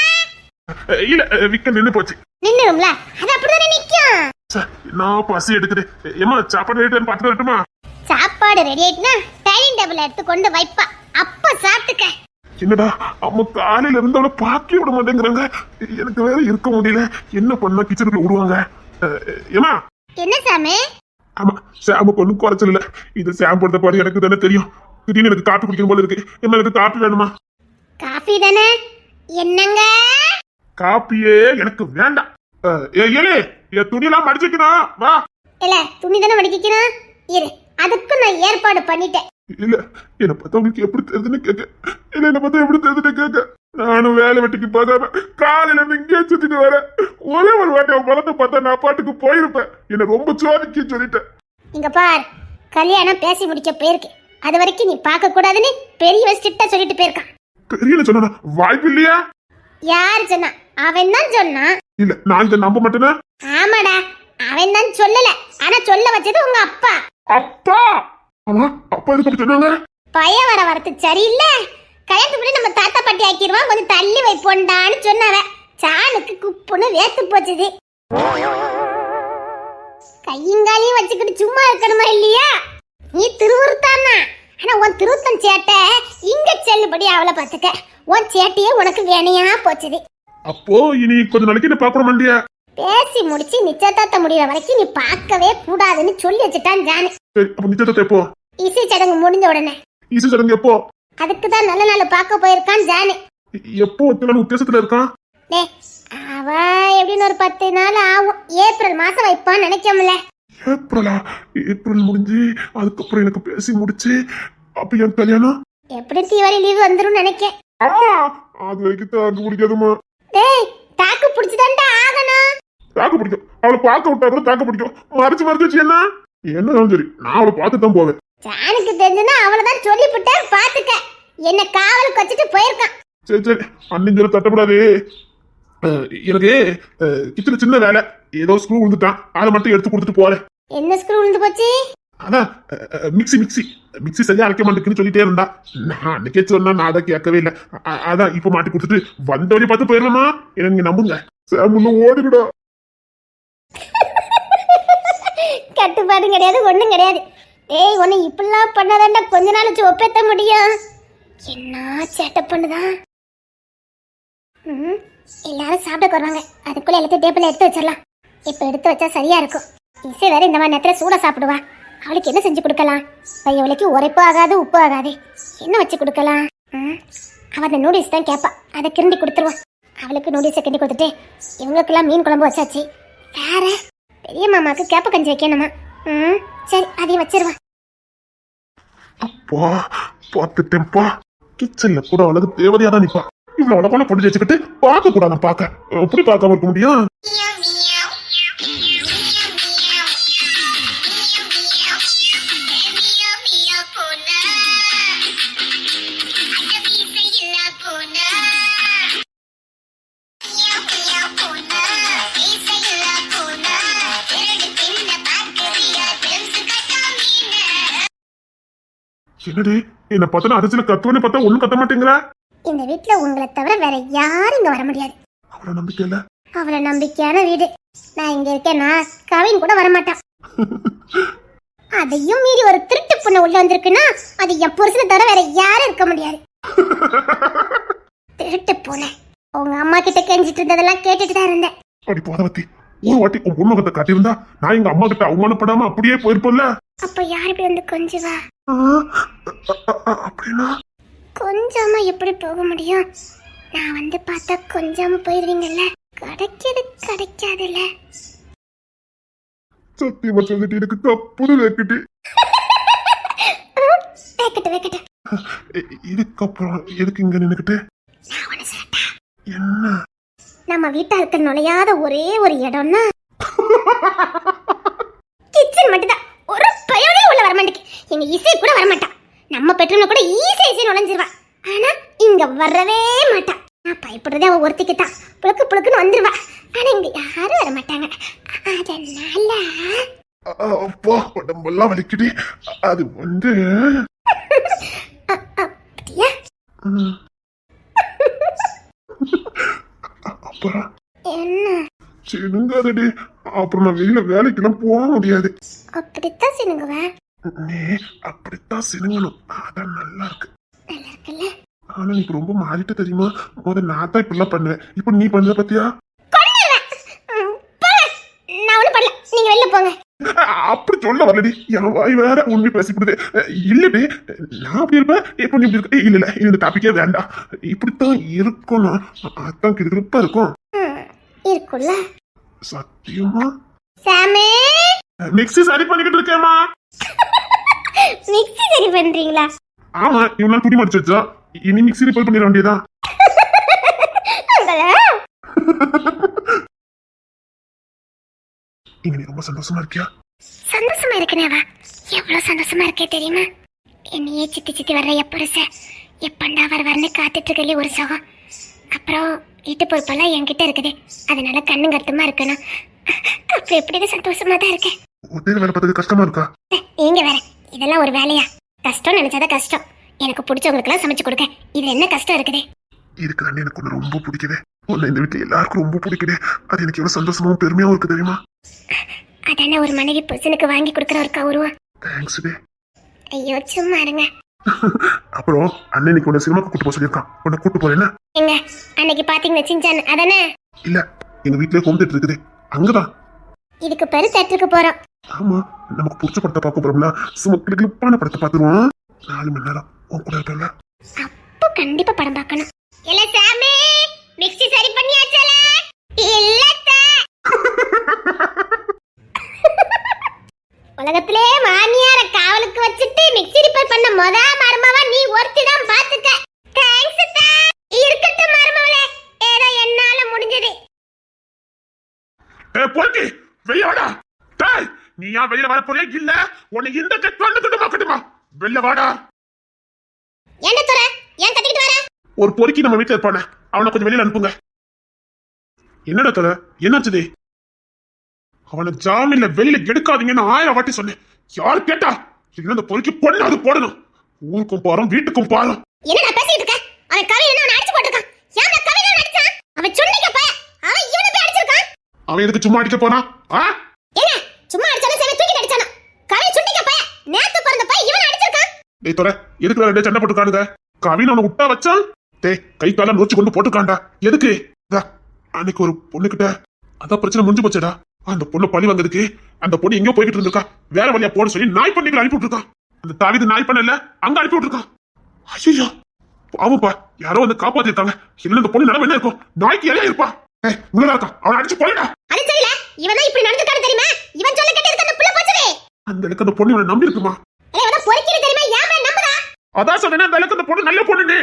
இல்ல விக்க நின்னு போச்சு. நின்னுரும்ல, அது அப்படிதானே நிக்கும். நான் பசி எடுக்குது. ஏமா சாப்பாடு ரெடி பாத்துட்டு வரட்டுமா? சாப்பாடு ரெடி ஆயிட்டுனா டைனிங் டேபிள் எடுத்து கொண்டு வைப்பா, அப்ப சாப்பிட்டுக்க. என்னடா அம்மா காலையில இருந்து அவளை பாக்கி விட மாட்டேங்கிறாங்க. எனக்கு வேற இருக்க முடியல. என்ன பண்ணா கிச்சனுக்குள்ள விடுவாங்க? ஏமா என்ன சாமி? ஆமா ஷாம்புக்கு ஒன்றும் குறைச்சல் இல்ல. இது ஷாம்பு எடுத்த பாரு எனக்கு தானே தெரியும். திடீர்னு எனக்கு காப்பி குடிக்கணும் போல இருக்கு. என்ன எனக்கு காப்பி வேணுமா? காபி தானே. என்னங்க? காப்பியே எனக்கு வேண்டாம். ஏலே என் துணியெல்லாம் மடிச்சுக்கணும் வா. இல்ல துணி தானே மடிக்கணும். இரு, அதுக்கு நான் ஏற்பாடு பண்ணிட்டேன். இல்ல என்ன பார்த்தா உங்களுக்கு எப்படி தெரியுதுன்னு கேட்க. இல்ல என்ன பார்த்தா எப்படி தெரியுதுன்னு கேட்க. நானும் வேலை வெட்டிக்கு பார்க்காம காலையில இருந்து இங்கே சுத்திட்டு வரேன். ஒரே ஒரு வாட்டி அவன் பலத்தை பார்த்தா நான் பாட்டுக்கு போயிருப்பேன். என்ன ரொம்ப சோதிக்க சொல்லிட்டேன். இங்க பார், கல்யாணம் பேசி முடிக்க போயிருக்கு. அது வரைக்கும் நீ பார்க்க கூடாதுன்னு பெரிய ஸ்ட்ரிக்ட்டா சொல்லிட்டு போயிருக்கான். பெரிய சொன்னா வாய்ப்பு இல்லையா? யார் சொன்னா? அவன் தான் சொன்னான். இல்ல நான் இதை நம்ப மாட்டேனா? ஆமாடா, அவன் தான் சொல்லல. ஆனா சொல்ல வச்சது உங்க அப்பா. அப்பா? ஆமா அப்பா எதுக்கு அப்படி சொன்னாங்க? பைய வர வரது சரியில்லை. கல்யாணத்துக்கு முன்னாடி நம்ம தாத்தா பாட்டி ஆக்கிடுவான், கொஞ்சம் தள்ளி வைப்போண்டான்னு சொன்னவ. சாணுக்கு குப்புன்னு வேத்து போச்சுது. கையங்காலையும் வச்சுக்கிட்டு சும்மா இருக்கணுமா இல்லையா? நீ திருவுருத்தானா? ஆனா உன் திருத்தம் சேட்டை இங்க செல்லுபடி அவளை பார்த்துக்க. உன் சேட்டையே உனக்கு வேணையா போச்சுது. அப்போ இனி கொஞ்ச நாளைக்கு என்ன பாக்க மாட்டியா? பேசி முடிச்சு நிச்சயதார்த்த முடிகிற வரைக்கும் நீ பார்க்கவே கூடாதுன்னு சொல்லி வச்சுட்டான் ஜானு. சரி அப்ப நிச்சயதார்த்தம் எப்போ? இசை சடங்கு முடிஞ்ச உடனே. இசை சடங்கு எப்போ? அதுக்கு தான் நல்ல நாள் பார்க்க போயிருக்கான் ஜானு. எப்போ வைக்கலாம்னு உத்தேசத்துல இருக்கான்? அவ எப்படின்னு ஒரு 10 நாள் ஆகும். ஏப்ரல் மாசம் வைப்பான்னு நினைக்கல. ஏப்ரலா? ஏப்ரல் முடிஞ்சு அதுக்கப்புறம் எனக்கு பேசி முடிச்சு அப்ப என் கல்யாணம் எப்படி தீவாளி லீவ் வந்துரும் நினைக்கேன். அம்மா அது வரைக்கும் தாக்கு பிடிக்காதுமா. டேய் தாக்கு பிடிச்சுதான்டா ஆகணும். தாக்கு பிடிக்கும். அவளை பார்க்க விட்டா கூட தாக்கு பிடிக்கும். மறைச்சு வச்சு என்ன சரி நான் அவளை பார்த்து தான் போவேன். ஜானுக்கு தெரிஞ்சுன்னா அவளதான் சொல்லிவிட்டேன் பாத்துக்க. என்ன காவலுக்கு வச்சுட்டு போயிருக்கான். சரி அண்ணன் சொல்ல தட்டப்படாது. எனக்கு கிச்சன சின்ன வேலை. ஏதோ ஸ்க்ரூ விழுந்துட்டான், அதை மட்டும் எடுத்து கொடுத்துட்டு போறேன். என்ன ஸ்க்ரூ விழுந்து போச்சு? அதான் மிக்ஸி சரியா அரைக்க மாட்டேங்குன்னு சொல்லிட்டே இருந்தா. நான் அன்னைக்கே சொன்னா நான் அதை கேட்கவே இல்லை. அதான் இப்ப மாட்டி கொடுத்துட்டு வந்தவரையும் பார்த்து போயிடலாமா? எனக்கு நம்புங்க. ஓடிவிடா. கட்டுப்பாடு கிடையாது, ஒண்ணும் கிடையாது. ஏய் ஒண்ணு இப்படிலாம் பண்ணாதாண்டா கொஞ்ச நாள் வச்சு ஒப்பேத்த முடியும். என்ன சேட்டை பண்ணுதான். எல்லாரும் சாப்பிட வருவாங்க. அதுக்குள்ள எல்லாத்தையும் டேபிள்ல எடுத்து வச்சிடலாம். இப்ப எடுத்து வச்சா சரியா இருக்கும். இசை வேற இந்த மாதிரி நேரத்துல சூடா சாப்பிடுவா. அவளுக்கு என்ன செஞ்சு கொடுக்கலாம்? பையவளுக்கு உரைப்பு ஆகாது, உப்பு ஆகாது. என்ன வச்சு கொடுக்கலாம்? அவ அந்த நூடுல்ஸ் தான் கேட்பா. அதை கிண்டி கொடுத்துருவான். அவளுக்கு நூடுல்ஸை கிண்டி கொடுத்துட்டு இவங்களுக்கெல்லாம் மீன் குழம்பு வச்சாச்சு. வேற பெரிய மாமாக்கு கேப்ப கஞ்சி வைக்கணுமா? சரி அதையும் வச்சிருவான். அப்பா பார்த்துட்டேன்ப்பா. கிச்சன்ல கூட அவளுக்கு தேவதையா தான் நிப்பா. இவ்வளவு அழகான பொண்ணு வச்சுக்கிட்டு பார்க்க கூடாது. பார்க்க எப்படி பார்க்காம இருக்க முடியும்? என்னடி என்ன பார்த்தா அதிர்ச்சியில கத்துவனே பார்த்தா ஒண்ணும் கத்த மாட்டேங்கிற. இந்த வீட்டுல உங்களை தவிர வேற யாரும் இங்க வர முடியாது. அவ்வளவு நம்பிக்கை இல்ல. அவ்வளவு நம்பிக்கையான வீடு. நான் இங்க இருக்கேன்னா கவின் கூட வரமாட்டான். அதையும் மீறி ஒரு திருட்டு பொண்ணு உள்ள வந்திருக்குன்னா அது என் புருஷனை தவிர வேற யாரும் இருக்க முடியாது. திருட்டு பொண்ணு உங்க அம்மா கிட்ட கெஞ்சிட்டு இருந்ததெல்லாம் கேட்டுட்டு தான் இருந்தேன். அப்படி போதவத்தி ஒரு வாட்டி உன் பொண்ணுகத்தை காட்டியிருந்தா நான் எங்க அம்மா கிட்ட அவமானப்படாம அப்படியே போயிருப்போம்ல. அப்ப யாரு இப்படி வந்து கொஞ்சவா? அப்படின்னா கொஞ்சாம எப்படி போக முடியும்? நான் வந்து பார்த்தா கொஞ்சாம போயிருவீங்கல்ல. கிடைக்கிறது கிடைக்காதுல்ல. சத்தியமா சொல்லிட்டு எனக்கு தப்புன்னு வைக்கிட்டு. வைக்கட்டு இதுக்கப்புறம் எதுக்கு இங்க நின்னுக்கிட்டு? நான் ஒண்ணு சொல்லட்டா? என்ன? நம்ம வீட்டாளுக்கு நுழையாத ஒரே ஒரு இடம்னா கிச்சன் மட்டும்தான். ஒரு பயனே உள்ள வர மாட்டேங்குது. எங்க இசை கூட வர மாட்டான். நம்ம பெட்ரூம்ல கூட ஈஸி நுழைஞ்சிருவா. ஆனா இங்க வரவே மாட்டான். நான் பயப்படுறதே அவ ஒருத்திக்கு தான். புழுக்கு புழுக்குன்னு வந்துருவா. ஆனா இங்க யாரும் வர மாட்டாங்க. அதனால அப்பா உடம்பெல்லாம் வலிக்குது. அது வந்து அப்படியா? அப்புறம் என்ன? சினுங்காதடி. அப்புறம் நான் வெளியில வேலைக்கெல்லாம் போக முடியாது. அப்படித்தான் சினுங்குவ. நீ அப்படித்தான் சினுங்கணும். அதான் நல்லா இருக்கு. நல்லா இருக்குல்ல? ஆனா நீ இப்ப ரொம்ப மாறிட்ட தெரியுமா? முதல்ல நான் தான் இப்படிலாம் பண்ணுவேன். இப்ப நீ பண்ற பத்தியா? நான் ஒண்ணு பண்ணல. நீங்க வெளில போங்க. அப்படி சொல்ல வரலடி. என் வாய் வேற உண்மை பேசிப்படுது. இல்லடி நான் அப்படி இருப்பேன். இப்ப நீ இப்படி இருக்க. இல்ல இல்ல இந்த டாபிக்கே வேண்டாம். இப்படித்தான் இருக்கணும். அதான் கிடுக்கிடுப்பா இருக்கும். இருக்குல்ல? சத்தியமா? சாமே மிக்ஸி சரி பண்ணிக்கிட்டு இருக்கேம்மா. மிக்ஸி சரி பண்றீங்களா? ஆமா இவனா துணி மடிச்சு வச்சா. இனி மிக்ஸி ரிப்பேர் பண்ணிட வேண்டியதா? இங்க நீ ரொம்ப சந்தோஷமா இருக்கியா? சந்தோஷமா இருக்கனேவா? எவ்வளவு சந்தோஷமா இருக்கே தெரியுமா? என்னையே சித்தி சித்தி வர்ற எப்பருச எப்பண்டா வரன்னு காத்துட்டு இருக்கலே ஒரு சுகம். அப்புறம் வீட்டு பொறுப்பெல்லாம் என்கிட்ட இருக்குது. அதனால கண்ணு கருத்துமா இருக்கணும். அப்படி எப்படி சந்தோஷமா தான் இருக்கேன். ஒத்தையில வேலை பார்த்தது கஷ்டமா இருக்கா? நீங்க வேற இதெல்லாம் ஒரு வேலையா? கஷ்டம் நினைச்சாதான் கஷ்டம். எனக்கு பிடிச்சவங்களுக்கு எல்லாம் சமைச்சு கொடுக்க இது என்ன கஷ்டம் இருக்குது? இதுக்கு தானே எனக்கு ஒண்ணு ரொம்ப பிடிக்குது. உன்னை இந்த வீட்டுல எல்லாருக்கும் ரொம்ப பிடிக்குது. அது எனக்கு எவ்வளவு சந்தோஷமாவும் பெருமையாவும் இருக்கு தெரியுமா? அதானே ஒரு மனைவி புருஷனுக்கு வாங்கி கொடுக்கற ஒரு கௌரவம். தேங்க்ஸ் டே. ஐயோ சும்மா இருங்க. அப்புறம் அன்னைக்கு உன்னை சினிமாக்கு கூட்டு போக சொல்லியிருக்கான். உன்னை கூட்டு போறேன்னா? எங்க அன்னைக்கு பாத்தீங்கன்னா சிஞ்சான் அதானே? இல்ல எங்க வீட்லயே ஹோம் தியேட்டர் இருக்குது அங்கதான். இதுக்கு பெரு தேட்டருக்கு போறோம். ஆமா நமக்கு பிடிச்ச படத்தை பார்க்க போறோம்ல. சும்மா கிளிப்பான படத்தை பார்த்துருவோம். 4 மணி நேரம் உன் கூட இருக்கல. அப்போ கண்டிப்பா படம் பார்க்கணும். இல்ல சாமி மிக்ஸி சரி பண்ணியாச்சல? இல்ல உலகத்திலே மாமியார காவலுக்கு வச்சிட்டு மிக்ஸி ரிப்பேர் பண்ண மொத மருமவா நீ ஒருத்தி தான் பாத்துக்க. தேங்க்ஸ் அத்தா. இருக்கட்டும் மருமவளே. ஏதோ என்னால முடிஞ்சது. போட்டி வெளிய வாடா. டேய் நீ ஏன் வெளிய வர போறே? இல்ல உன்னை இந்த கட்டுமா கட்டுமா வெளிய வாடா. என்ன தர ஏன் கத்திக்கிட்டு வர? ஒரு பொறுக்கி நம்ம வீட்டுல இருப்பானே அவனை கொஞ்சம் வெளியில அனுப்புங்க. என்னடா தர என்னாச்சுதே? அவனை ஜாமீன்ல வெளியில எடுக்காதீங்கன்னு 1000 வாட்டி சொன்னேன். யாரு கேட்டா? இல்ல அந்த பொறுக்கி பொண்ணு அது போடணும். ஊருக்கும் போறோம் வீட்டுக்கும் போறோம். என்ன நான் பேசிட்டு இருக்கேன்? அவன் கவி என்ன அவனை அடிச்சு போட்டுருக்கான். ஏன் கவி என்ன அடிச்சான்? அவன் சொன்னீங்க பா. அவன் இவனை போய் அடிச்சிருக்கான். அவன் எதுக்கு சும்மா அடிக்க போனா? என்ன சும்மா அடிச்சானே சேவை தூக்கி அடிச்சானா? கவி சொன்னீங்க பா. நேத்து பிறந்த பை இவனை அடிச்சிருக்கான். டேய் தோர எதுக்கு ரெண்டே சண்டை போட்டுக்கானுங்க? கவின் அவனை விட்டா வச்சான். டேய் கை காலம் நோச்சு கொண்டு போட்டுக்காண்டா. எதுக்கு? அன்னைக்கு ஒரு பொண்ணு கிட்ட அதான் பிரச்சனை முடிஞ்சு போச்சடா. அந்த பொண்ணு பழி வந்ததுக்கு அந்த பொண்ணு எங்கேயோ போய்கிட்டு இருந்திருக்கா. வேற வழியா போட சொல்லி நாய் பண்ணிகளை அனுப்பி விட்டுருக்கான். அந்த தாவிது நாய் பண்ணல அங்க அனுப்பி விட்டுருக்கான். ஐயோ பாவப்பா யாரோ வந்து காப்பாத்திருக்காங்க. இல்ல இந்த பொண்ணு நிலைமை என்ன இருக்கும்? நாய்க்கு இலையா இருப்பா. உள்ளதா இருக்கா அவனை அடிச்சு போயிடா. அது தெரியல. இவன் தான் இப்படி நடந்துக்கான்னு தெரியுமா? இவன் சொல்ல கேட்டு இருக்க அந்த புள்ள போச்சதே. அந்த எனக்கு அந்த பொண்ணு இவனை நம்பி இருக்குமா? இவன் பொறுக்கிட்டு தெரியுமா? ஏன் மேல நம்புறா? அதான் சொன்னேன் அந்த எனக்கு அந்த பொண்ணு நல்ல பொண்ணுன்னு.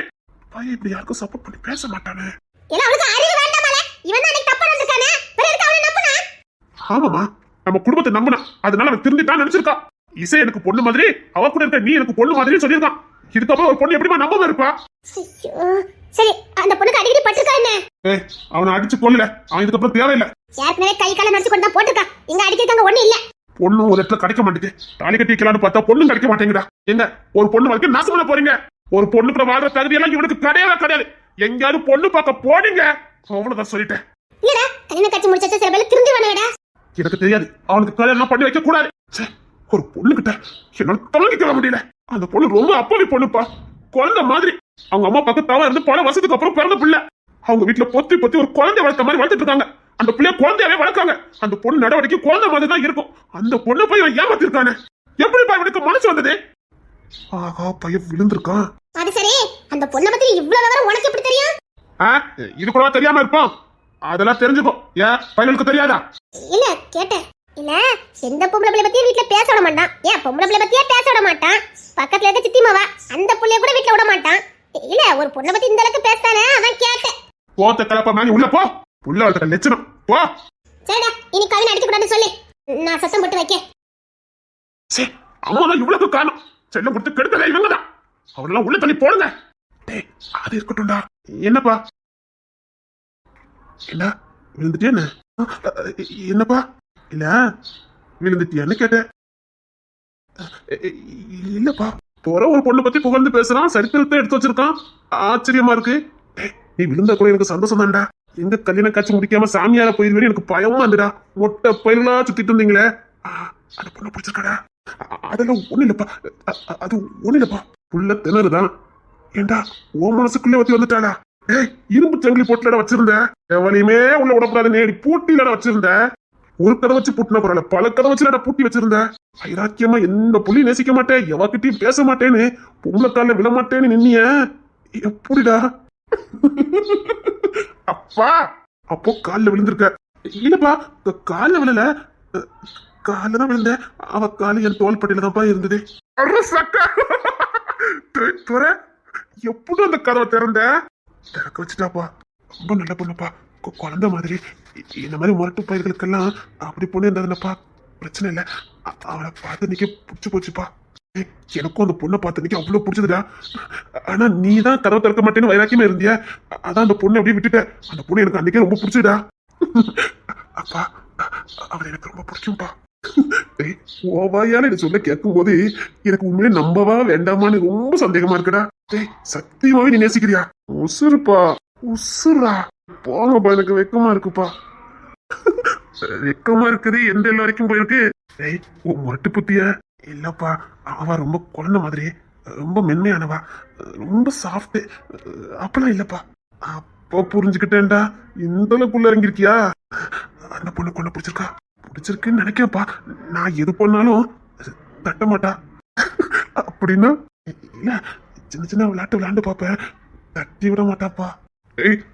பையன் இப்படி யாருக்கும் சப்போர்ட் பண்ணி பேச மாட்டானே. இல்ல அவளுக்கு அறிவு வேண்டாமல. இவன் தான் அன்னைக்கு தப்பா நடந்துக்கானே. பிறகு எதுக்கு அவளை நம்புனா? ஆமாமா நம்ம குடும்பத்தை நம்பினா அதனால அவன் திருந்திட்டான்னு நினைச்சிருக்கா. இசை எனக்கு பொண்ணு மாதிரி அவ கூட இருக்க நீ எனக்கு பொண்ணு மாதிரி சொல்லியிருக்கான். இதுக்கப்புறம் ஒரு பொண்ணு எப்படிமா நம்பாம இருப்பா? சரி அந்த பொண்ணுக்கு அடிக்கடி பட்டிருக்கா என்ன? அவனை அடிச்சு கொள்ளல. அவன் இதுக்கப்புறம் தேவையில்லை. ஏற்கனவே கை கால நடிச்சு கொண்டு தான் போட்டிருக்கான். இங்க அடிக்கிறதுக்கு ஒண்ணு இல்ல. பொண்ணும் ஒரு இடத்துல கிடைக்க மாட்டேங்குது. தாலி கட்டி வைக்கலான்னு பார்த்தா பொண்ணும் கிடைக்க மாட்டேங்குதா. எங்க ஒரு பொண்ணு வாழ்க்கை நாசம் பண்ண போறீங்க. ஒரு பொண்ணு கூட வாழ்ற தகுதி எல்லாம் இவனுக்கு கிடையவே கிடையாது. எங்கயாவது பொண்ணு பார்க்க போனீங்க அவ்வளவுதான் சொல்லிட்டேன். இல்லடா கல்யாணம் காட்சி முடிச்சாச்சு சில பேர் திருந்துவானடா. எனக்கு தெரியாது அவனுக்கு கல்யாணம் பண்ணி வைக்க கூடாது. ஒரு பொண்ணு கிட்ட என்னால தொலைக்க முடியல. அந்த பொண்ணு ரொம்ப அப்பாவி பொண்ணுப்பா. குழந்தை மாதிரி அவங்க அம்மா பக்கத்தாவ இருந்து பல வருஷத்துக்கு அப்புறம் பிறந்த பிள்ளை. அவங்க வீட்டுல பொத்தி பொத்தி ஒரு குழந்தை வளர்த்த மாதிரி வளர்த்துட்டு இருக்காங்க. அந்த பிள்ளைய குழந்தையாவே வளர்க்காங்க. அந்த பொண்ணு நடவடிக்கை குழந்தை மாதிரி தான் இருக்கும். அந்த பொண்ணை போய் இவன் ஏமாத்திருக்கானே. எப்படிப்பா இவனுக்கு மனசு வந்தது? ஆகா பையன் விழுந்திருக்கான். அது சரி அந்த பொண்ணை பத்தி இவ்வளவு விவரம் உனக்கு எப்படி தெரியும்? இது கூட தெரியாம இருப்பான். அதெல்லாம் தெரிஞ்சுக்கோ. ஏன் பையனுக்கு தெரியாதா? இல்ல கேட்டேன். இல்ல எந்த பொம்பளை பிள்ளை பத்தியும் வீட்டுல பேச விட மாட்டான். ஏன் பொம்பளை பிள்ளை பத்தியே பேச விட மாட்டான். பக்கத்துல இருக்க சித்தி மாவா அந்த புள்ளைய கூட வீட்டுல விட மாட்டான். இல்ல ஒரு பொண்ணை பத்தி இந்த அளவுக்கு பேசுறானே அதான் கேட்டேன். போத்த கலப்பா மேனி உள்ள போ. உள்ள வளர்த்த லட்சணம் போ. சரிடா இனி கல்யாணம் அடிக்க கூடாதுன்னு சொல்லி நான் சத்தம் போட்டு வைக்க. சே அம்மா தான் இவ்வளவு காணும். செல்லம் கொடுத்து கெடுக்கல இவங்கதான். அவரெல்லாம் உள்ள தள்ளி போடுங்க. டேய் அது இருக்கட்டும்டா. என்னப்பா என்ன விழுந்துட்டேன்னு? என்னப்பா இல்ல விழுந்துட்டியான்னு கேட்டேன். இல்லப்பா போற ஒரு பொண்ணை பத்தி புகழ்ந்து பேசுறான். சரித்திரத்தை எடுத்து வச்சிருக்கான். ஆச்சரியமா இருக்கு. நீ விழுந்தா கூட எனக்கு சந்தோஷம் தான்டா. எங்க கல்யாண காட்சி முடிக்காம சாமியார போயிருவேன் எனக்கு பயமா இருந்துடா. மொட்டை பயிலா சுத்திட்டு இருந்தீங்களே அந்த பொண்ணை பிடிச்சிருக்காடா. அதெல்லாம் ஒண்ணு இல்லப்பா. அது ஒண்ணு இல்லப்பா. புள்ள திணறுதான். ஏண்டா ஓ மனசுக்குள்ளே வச்சு வந்துட்டாளா? ஏய் இரும்பு சங்கிலி போட்டுலடா வச்சிருந்த. எவனையுமே உள்ள விடக்கூடாது நேடி பூட்டிலடா வச்சிருந்த. ஒரு கதை வச்சு பூட்டின பரவாயில்ல பல கதை வச்சுலடா பூட்டி வச்சிருந்த. ஐராக்கியமா எந்த புள்ளி நேசிக்க மாட்டேன் எவகிட்டையும் பேச மாட்டேன்னு பொம்பளை கால விழ மாட்டேன்னு நின்னிய எப்படிடா? அப்பா அப்போ காலில் விழுந்திருக்க. இல்லப்பா காலில் விழல காலில் தான் விழுந்த. அவ காலு என் தோல் பட்டியல தான்ப்பா இருந்தது. எப்படி அந்த கதவை திறந்த? திறக்க வச்சுட்டாப்பா. ரொம்ப நல்ல பொண்ணுப்பா. குழந்தை மாதிரி. இந்த மாதிரி முரட்டு பயிர்களுக்கெல்லாம் அப்படி பொண்ணு இருந்ததுன்னப்பா பிரச்சனை இல்லை. அவளை பார்த்து நிக்க பிடிச்சி போச்சுப்பா. எனக்கும் அந்த பொண்ணை பார்த்து நிக்க அவ்வளவு பிடிச்சதுடா. ஆனா நீ தான் கதவை திறக்க மாட்டேன்னு வைராக்கியமா இருந்தியா. அதான் அந்த பொண்ணை அப்படியே விட்டுட்ட. அந்த பொண்ணு எனக்கு அன்னைக்கே ரொம்ப பிடிச்சதுடா. அப்பா அவளை எனக்கு ரொம்ப பிடிக்கும்பா. ஓவாயால இது சொல்ல கேட்கும் போது எனக்கு உண்மையிலே நம்பவா வேண்டாமான்னு ரொம்ப சந்தேகமா இருக்குடா. சத்தியமாவே நீ நேசிக்கிறியா? உசுருப்பா உசுரா. போங்கப்பா எனக்கு வெக்கமா இருக்குப்பா. வெக்கமா இருக்குது எந்த எல்லா வரைக்கும் போயிருக்கு. முரட்டு புத்திய இல்லப்பா. அவ ரொம்ப குழந்தை மாதிரி ரொம்ப மென்மையானவா ரொம்ப சாஃப்ட். அப்பெல்லாம் இல்லப்பா. அப்போ புரிஞ்சுக்கிட்டேன்டா. இந்த அளவுக்குள்ள இறங்கிருக்கியா? அந்த பொண்ணு கொண்டு பிடிச்சிருக்கா பிடிச்சிருக்குன்னு நினைக்கப்பா. நான் எது பண்ணாலும் தட்ட மாட்டா. அப்படின்னா இல்ல சின்ன சின்ன விளையாட்டு விளையாண்டு பாப்பேன். தட்டி விட மாட்டாப்பா.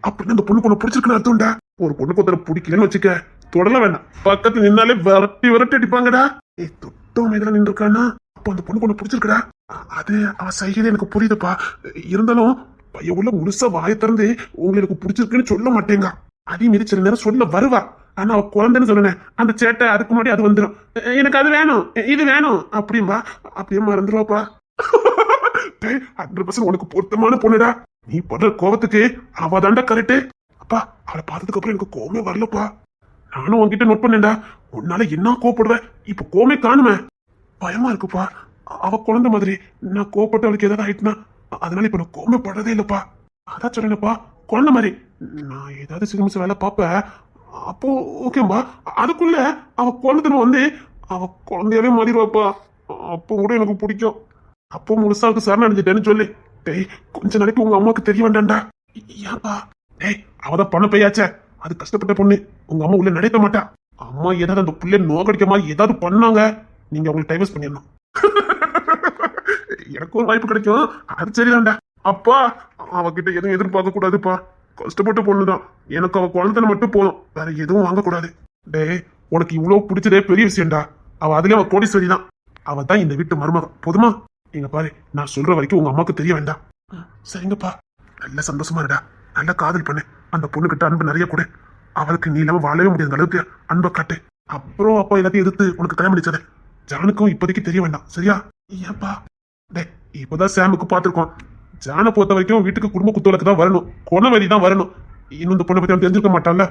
அப்படின்னு அந்த பொண்ணு கொண்டு பிடிச்சிருக்குன்னு அர்த்தம்டா. ஒரு பொண்ணுக்கு ஒருத்தர பிடிக்கலன்னு வச்சுக்க தொடல வேண்டாம். பக்கத்துல நின்னாலே விரட்டி விரட்டி அடிப்பாங்கடா. தொட்டம் இதெல்லாம் நின்று இருக்கானா அப்போ அந்த பொண்ணு கொண்டு பிடிச்சிருக்கடா. அது அவ சைகையில எனக்கு புரியுதுப்பா. இருந்தாலும் பையன் உள்ள முழுசா வாய திறந்து உங்களுக்கு பிடிச்சிருக்குன்னு சொல்ல மாட்டேங்க. அதே மீறி சில நேரம் சொல்ல வருவா. ஆனா அவ குழந்தைன்னு சொன்னேன் அந்த சேட்டை அதுக்கு முன்னாடி அது வந்துடும். எனக்கு அது வேணும் இது வேணும் அப்படின்பா. அப்படியே மறந்துடுவாப்பா. 100% உனக்கு பொருத்தமான பொண்ணுடா. நீ படுற கோவத்துக்கு அவ தாண்டா கரெக்டு. அப்பா அவளை பார்த்ததுக்கு அப்புறம் எனக்கு கோவமே வரலப்பா. நானும் உன்கிட்ட நோட் பண்ணேன்டா. உன்னால என்ன கோவப்படுவேன் இப்ப கோவமே காணுமே. பயமா இருக்குப்பா. அவ குழந்தை மாதிரி நான் கோவப்பட்டு அவளுக்கு ஏதாவது ஆயிட்டுனா அதனால இப்ப நான் கோவமே படுறதே இல்லப்பா. அதான் சொல்றேன்ப்பா குழந்தை மாதிரி. நான் ஏதாவது சிறுமிச வேலை பார்ப்பேன் அப்போ ஓகேம்பா. அதுக்குள்ள அவ குழந்தை வந்து அவ குழந்தையாவே மாறிடுவாப்பா. அப்போ கூட எனக்கு பிடிக்கும். அப்போ முழுசாவுக்கு சரணடைஞ்சிட்டேன்னு சொல்லி கொஞ்ச நாளைக்கு உங்க அம்மாவுக்கு தெரிய வேண்டாம்டா. ஏன்பா? அவதான் பண்ண போயாச்சே. அது கஷ்டப்பட்ட பொண்ணு. உங்க அம்மா உள்ள நடத்த மாட்டா. அம்மா ஏதாவது அந்த புள்ளை நோக்கடிக்க மாதிரி ஏதாவது பண்ணாங்க நீங்க அவங்களுக்கு டைவர்ஸ் பண்ணிடணும். எனக்கு ஒரு வாய்ப்பு கிடைக்கும். அது சரிதான்டா. அப்பா அவகிட்ட எதுவும் எதிர்பார்க்க கூடாதுப்பா. கஷ்டப்பட்ட பொண்ணுதான். எனக்கு அவ குழந்தை மட்டும் போதும். வேற எதுவும் வாங்கக்கூடாது. உனக்கு இவ்வளவு பிடிச்சதே பெரிய விஷயம்டா. அவ அதுலயும் அவ கோடீஸ்வரி தான். அவ தான் இந்த வீட்டு மருமகன். போதுமா? நீங்க பாரு நான் சொல்ற வரைக்கும் உங்க அம்மாவுக்கு தெரிய வேண்டாம். சரிங்கப்பா. நல்ல சந்தோஷமா இருடா. நல்ல காதல் பண்ணு. அந்த பொண்ணுகிட்ட அன்பு நிறைய கொடு. அவளுக்கு நீ இல்லாம வாழவே முடியாத அளவுக்கு அன்பை காட்டு. அப்புறம் அப்பா எல்லாத்தையும் எதிர்த்து உனக்கு கல்யாணம் பண்ணிச்சது ஜானுக்கும் இப்போதைக்கு தெரிய வேண்டாம். சரியா? ஏப்பா இப்பதான் சாமுக்கு பாத்துருக்கோம். ஜானை பொறுத்த வரைக்கும் வீட்டுக்கு குடும்ப குத்துவலுக்கு தான் வரணும். குணவெளி தான் வரணும். இன்னும் இந்த பொண்ணை பத்தி அவன் தெரிஞ்சிருக்க மாட்டான்ல.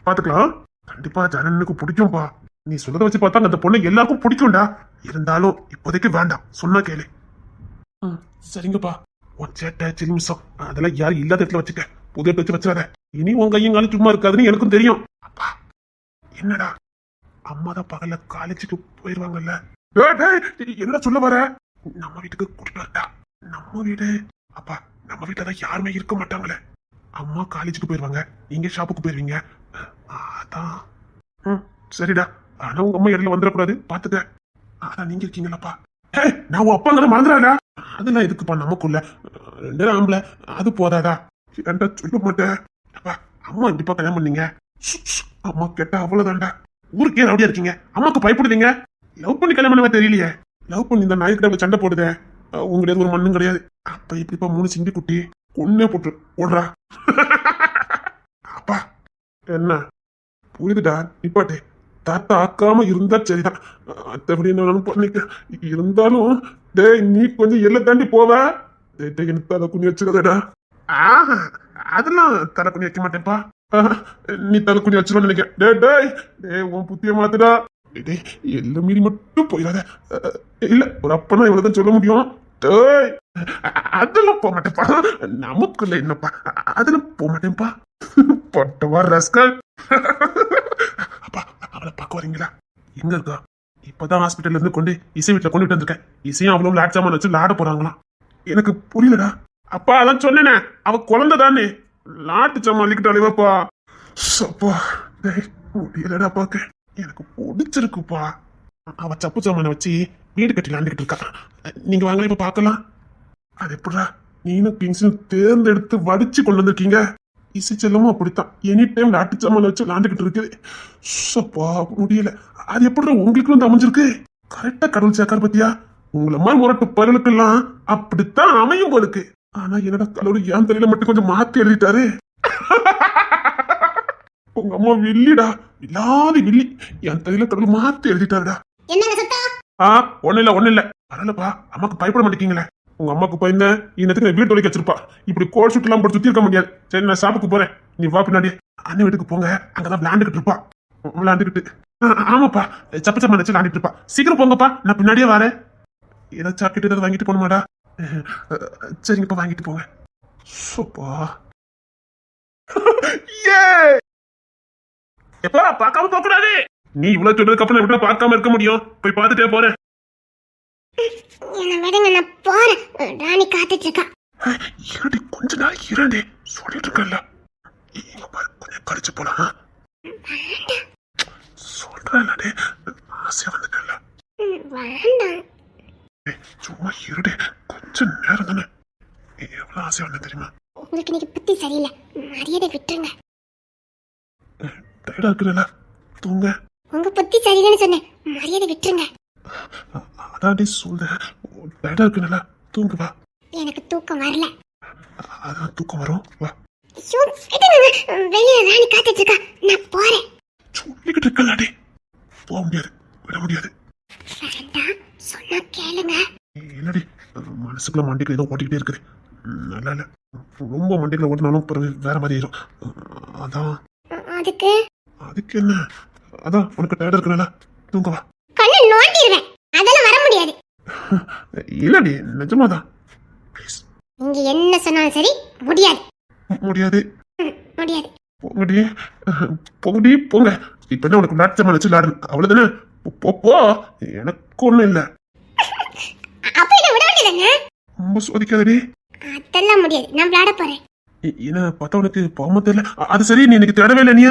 பாத்துக்கலாம். கண்டிப்பா ஜானனுக்கு பிடிக்கும்பா. நீ சொல்றத வச்சு பார்த்தா அந்த பொண்ணு எல்லாருக்கும் பிடிக்கும்டா. இருந்தாலும் இப்போதைக்கு வேண்டாம், சொன்னா கேளு. சரிங்கப்பா. உன் சேட்டை சிலிமிசம் அதெல்லாம் யாரும் இல்லாத இடத்துல வச்சுக்க, புது இடத்துல வச்சு வச்சிடாத. இனி உன் கையும் காலும் சும்மா இருக்காதுன்னு எனக்கும் தெரியும். அப்பா என்னடா, அம்மா தான் பகல்ல காலேஜுக்கு போயிருவாங்கல்ல. என்ன சொல்ல வர? நம்ம வீட்டுக்கு கூட்டிட்டு வரட்டா? நம்ம வீடு அப்பா, நம்ம வீட்டுல தான் யாருமே இருக்க மாட்டாங்களே. அம்மா காலேஜுக்கு போயிருவாங்க, நீங்க ஷாப்புக்கு போயிருவீங்க. அதான் சரிடா. ஆனா உங்க அம்மா இடையில வந்துடக்கூடாது, பாத்துக்க. அதான் நீங்க இருக்கீங்களப்பா. நான் உன் அப்பாங்கிற மறந்துடாடா. அதெல்லாம் எதுக்குப்பா நமக்குள்ள, 2 ஆம்பளை அது போதாதா? ஏன்டா சொல்ல மாட்டேன். அப்பா அம்மா இப்படிப்பா கல்யாணம் பண்ணீங்க. அம்மா கேட்டா அவ்வளவுதான்டா. ஊருக்கே ரவுடியா இருக்கீங்க, அம்மாக்கு பயப்படுவீங்க. லவ் பண்ணி கல்யாணம் பண்ணவே தெரியலையே. லவ் பண்ணி இந்த நாய்க்கிட்ட சண்டை போடுதே, உங்களுடைய ஒரு மண்ணும் கிடையாது. அப்ப இப்படிப்பா 3 சிங்கி குட்டி கொன்னே போட்டு ஓடுறா. அப்பா என்ன புரியுதுடா, நிப்பாட்டு. தாத்தா ஆக்காம இருந்தா சரிதான், அத்தபடி என்ன பண்ணிக்க. இருந்தாலும் டேய் நீ கொஞ்சம் எல்லை தாண்டி போவ. எனக்கு தலை குனி வச்சுக்கதடா. அதெல்லாம் தலை குனி வைக்க மாட்டேன்ப்பா. நீ தலை குனி வச்சிருன்னு நினைக்கிறேன். டே டேய் டே உன் புத்திய மாத்துடா. டேய் எல்லாம் மீறி மட்டும் போயிடாத. இல்ல ஒரு அப்பனா இவ்வளவுதான் சொல்ல முடியும். டேய் அதெல்லாம் போக மாட்டேன்ப்பா, நமக்குள்ள என்னப்பா, அதெல்லாம் போக மாட்டேன்ப்பா. பட்டவா ரஸ்கல். அப்பா அவளை பார்க்க வரீங்களா? எங்க இருக்கா? இப்பதான் ஹாஸ்பிட்டல்ல இருந்து கொண்டு இசை வீட்டுல கொண்டு விட்டு வந்திருக்கேன். இசையும் அவ்வளவு லாட் சாமான் வச்சு லாட போறாங்களாம். எனக்கு புரியலடா. அப்பா அதான் சொன்னேனே, அவ குழந்தை தானே, லாட்டு சாமான் அள்ளிக்கிட்டாலேவாப்பா. அப்பா டேய் முடியலடா பாக்க, எனக்கு பிடிச்சிருக்குப்பா. அவ சப்பு சாமான வச்சு வீடு கட்டி விளாண்டுக்கிட்டு இருக்கா. நீங்க வாங்கலாம் இப்ப பாக்கலாம். அது எப்படா நீனும் கிங்ஸும் தேர்ந்தெடுத்து வடிச்சு கொண்டு வந்திருக்கீங்க? இசை செல்லமும் அப்படித்தான், எனி டைம் லாட்டு சாமான வச்சு விளாண்டுக்கிட்டு இருக்குது. அப்பா முடியல. அது எப்படி உங்களுக்கு வந்து அமைஞ்சிருக்கு? கரெக்டா கடவுள் சேர்க்கார் பத்தியா? உங்களை மாதிரி முரட்டு பருளுக்கெல்லாம் அப்படித்தான் அமையும் போலுக்கு. ஆனா என்னடா கடவுள் என் தலையில மட்டும் கொஞ்சம் மாத்தி எழுதிட்டாரு. உங்க அம்மா வில்லிடா, இல்லாத வில்லி. என் தலையில கடவுள் மாத்தி எழுதிட்டாருடா. ஒண்ணு இல்ல பரவாயில்லப்பா. அம்மாக்கு பயப்பட மாட்டேங்கீங்களே. உங்க அம்மாக்கு பயந்த இன்னத்துக்கு நான் வீட்டு வரைக்கும் வச்சிருப்பா. இப்படி கோல் சுட்டு எல்லாம் போட்டு சுத்தி இருக்க முடியாது. சரி நான் ஷாப்புக்கு போறேன், நீ வா பின்னாடி. அண்ணன் வீட்டுக்கு போங்க, அங்கதான் விளையாண்டுக்கிட்டு இருப்பா. விளையாண்டுக்கிட்டு ஆமாப்பா சப்ப சப்பா வச்சு விளையாண்டுட்டு இருப்பா. சீக்கிரம் போங்கப்பா, நான் பின்னாடியே வரேன். ஏதாவது சாப்பிட்டு ஏதாவது வாங்கிட்டு போகணுமாடா? சரிங்கப்பா வாங்கிட்டு போங்க. சூப்பா எப்பா பார்க்காம போக கூடாது. நீ இவ்வளவு சொல்றதுக்கு அப்புறம் எப்படி பார்க்காம இருக்க முடியும்? போய் பார்த்துட்டே போறேன். என்ன விடுங்க, நான் போறேன். ராணி காத்துட்டு இருக்கா. இரண்டி கொஞ்ச நாள் இரண்டி சொல்லிட்டு இருக்கல. இங்க பாரு கொஞ்சம் கடிச்சு போலாம். சொல்றேன்டே ஆசையா வந்துட்டல. வேண்டாம் சும்மா இருடே, கொஞ்ச நேரம் தானே. எவ்வளவு ஆசையா வந்து தெரியுமா? உங்களுக்கு நீங்க புத்தி சரியில்லை, மரியாதை விட்டுருங்க. டயர்டா இருக்குல்ல, தூங்க. உங்க புத்தி சரியில்லைன்னு சொன்னேன், மரியாதை விட்டுருங்க. அதான்டி சொல்றேன், டயர்டா இருக்குல்ல, தூங்கு வா. எனக்கு தூக்கம் வரல. அதான் தூக்கம் வரும் வா. வெளியே ராணி காத்துட்டு இருக்கா, நான் போறேன். சொல்லிக்கிட்டு இருக்கலாடி, போக முடியாது, விட முடியாது. வேண்டாம் சொன்னா கேளுங்க. என்னடி மனசுக்குள்ள மண்டிக்கு ஏதோ ஓட்டிக்கிட்டே இருக்குது. நல்லா இல்ல, ரொம்ப மண்டிக்குள்ள ஓட்டினாலும் பிறகு வேற மாதிரி ஆயிரும். அதான் அதுக்கு என்ன, அதான் உனக்கு டயர்டா இருக்குல்ல, தூங்க வா. கண்ணை நோண்டிடுவேன், அதெல்லாம் வர முடியாது. இல்லடி நிஜமாதான், நீங்க என்ன சொன்னாலும் சரி முடியாது. முடியாது முடியாது. போங்கடி போங்கடி போங்க. இப்ப என்ன உனக்கு நாட்டமா வச்சு விளையாடு, அவ்வளவுதானே? போ, எனக்கு ஒண்ணும் இல்ல. அப்ப என்ன விட வேண்டியதானே? ரொம்ப சோதிக்காதடி. அதெல்லாம் முடியாது, நான் விளையாட போறேன். என்ன பார்த்தா உனக்கு போகாம தெரியல. அது சரி, நீ எனக்கு தேடவே இல்லை. நீ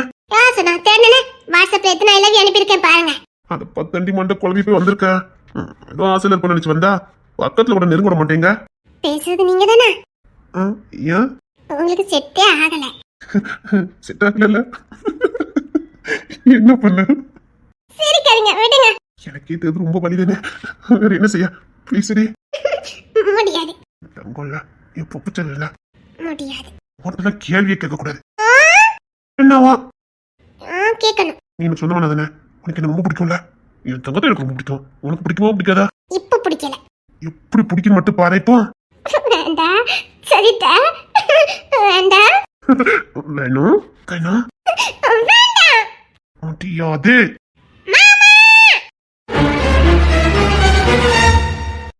சொன்னா தேடனே வாட்ஸ்அப்ல எத்தனை ஐ லவ் யூ அனுப்பியிருக்கேன் பாருங்க. அது 10 அண்டி மண்டை குழம்பி போய் வந்திருக்க. ஏதோ ஆசையில இருப்ப நினைச்சு வந்தா பக்கத்துல கூட நெருங்க மாட்டேங்க. பேசுறது நீங்க தானே? ஏன் உங்களுக்கு செட்டே ஆகல? செட் ஆகல. என்ன பண்ண? சிரிக்காதீங்க, விடுங்க. எனக்கு இது ரொம்ப வலிதானே, வேற என்ன செய்ய? ப்ளீஸ் டி. முடியாது. தங்கோல்ல நீ பொப்புச்சல. முடியாது. உன்கிட்ட கேள்வியே கேட்க கூடாது. என்னவா கேட்கணும்? நீ எனக்கு சொந்தமான தானே, உனக்கு என்ன ரொம்ப பிடிக்கும்ல. என் தங்கத்தை எனக்கு ரொம்ப பிடிக்கும். உனக்கு பிடிக்குமா பிடிக்காதா? இப்ப பிடிக்கல. எப்படி பிடிக்கும் மட்டும் பாரு. இப்போ வேண்டாம் சரிதா, வேண்டாம். வேணும் கைனா வேண்டாம் முடியாது.